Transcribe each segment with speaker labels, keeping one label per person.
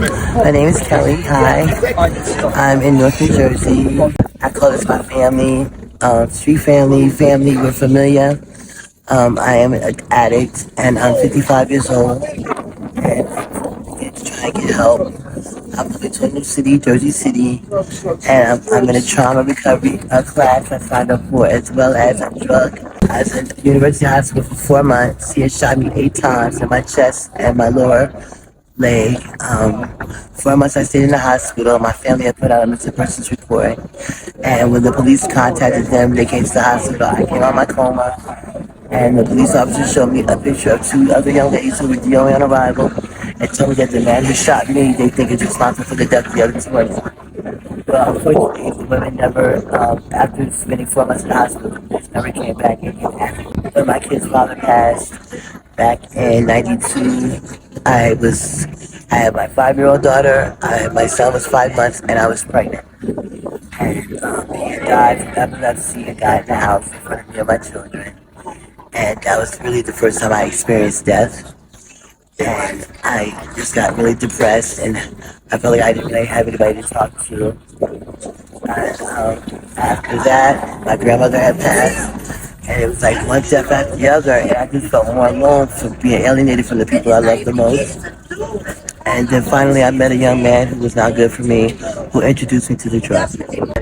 Speaker 1: My name is Kelly. Hi. I'm in North New Jersey. I call this my family. Street family, family, we're familiar. I am an addict and I'm 55 years old. And I'm trying to get help. I'm moving to a new city, Jersey City, and I'm in a trauma recovery class I signed up for, as well as a drug. I was in the University Hospital for 4 months. He had shot me 8 times in my chest and my lower leg. 4 months I stayed in the hospital. My family had put out a missing persons report, and when the police contacted them, they came to the hospital. I came out of my coma, and the police officer showed me a picture of 2 other young ladies who were DOA on arrival, and told me that the man who shot me, they think is responsible for the death of the other 2 women. Well, unfortunately, the women never, after spending 4 months in the hospital, the police never came back and get active. When my kid's father passed back in '92, I had my 5-year-old daughter, my son was 5 months, and I was pregnant. And he had died from epilepsy and died in the house in front of me and my children. And that was really the first time I experienced death. And I just got really depressed, and I felt like I didn't really have anybody to talk to. And after that, my grandmother had passed, and it was like one death after the other, and I just felt more alone for being alienated from the people I loved the most. And then finally I met a young man who was not good for me, who introduced me to the drugs.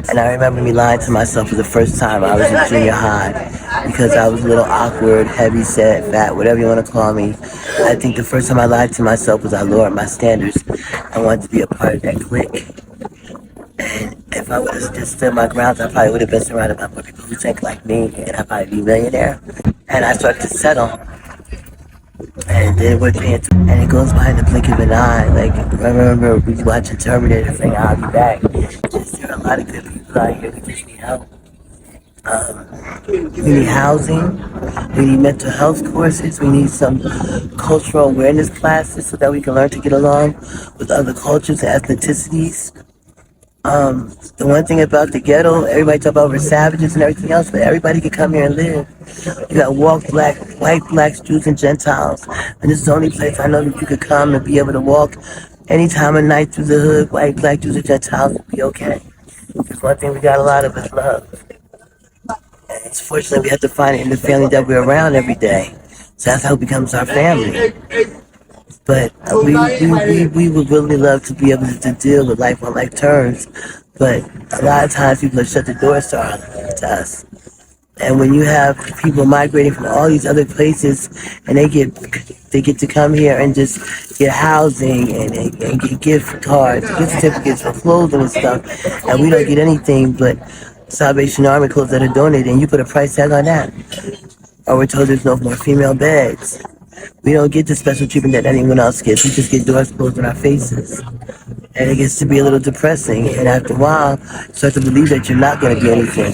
Speaker 1: And I remember me lying to myself for the first time. I was in junior high because I was a little awkward, heavy set, fat, whatever you want to call me. I think the first time I lied to myself was I lowered my standards. I wanted to be a part of that clique. And if I would have just stood my grounds, I probably would have been surrounded by more people who think like me, and I'd probably be a millionaire. And I started to settle. And then we're paying, and it goes by in the blink of an eye. Like, I remember we watching Terminator saying, I'll be back. Just, there are a lot of good people out here who just need help. We need housing, we need mental health courses, we need some cultural awareness classes so that we can learn to get along with other cultures and ethnicities. The one thing about the ghetto, everybody talk about we're savages and everything else, but everybody can come here and live. You got white, blacks, Jews, and Gentiles. And this is the only place I know that you could come and be able to walk any time of night through the hood, white, black, Jews, and Gentiles would be okay. Because one thing we got a lot of is love. And unfortunately, we have to find it in the family that we're around every day. So that's how it becomes our family. But we would really love to be able to deal with life on life terms. But a lot of times people have shut the doors to us. And when you have people migrating from all these other places and they get to come here and just get housing and get gift cards, gift certificates for clothing and stuff, and we don't get anything but Salvation Army clothes that are donated, and you put a price tag on that. Or we're told there's no more female beds. We don't get the special treatment that anyone else gets. We just get doors closed in our faces. And it gets to be a little depressing. And after a while, you start to believe that you're not going to be anything.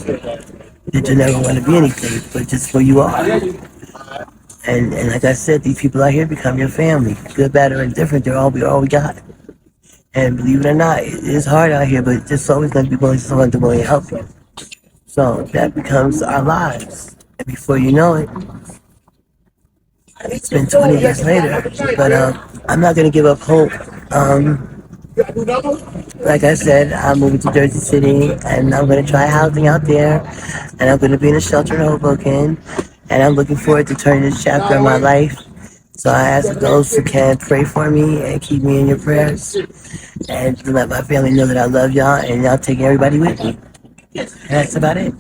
Speaker 1: That you never want to be anything, but just who you are. And like I said, these people out here become your family. Good, bad, or indifferent, they're all we got. And believe it or not, it is hard out here, but there's always going to be someone to willing to help you. So that becomes our lives. And before you know it, it's been 20 years later, but I'm not going to give up hope. Like I said, I'm moving to Jersey City, and I'm going to try housing out there, and I'm going to be in a shelter in Hoboken, and I'm looking forward to turning this chapter in my life. So I ask those who can pray for me and keep me in your prayers, and to let my family know that I love y'all, and y'all take everybody with me. And that's about it.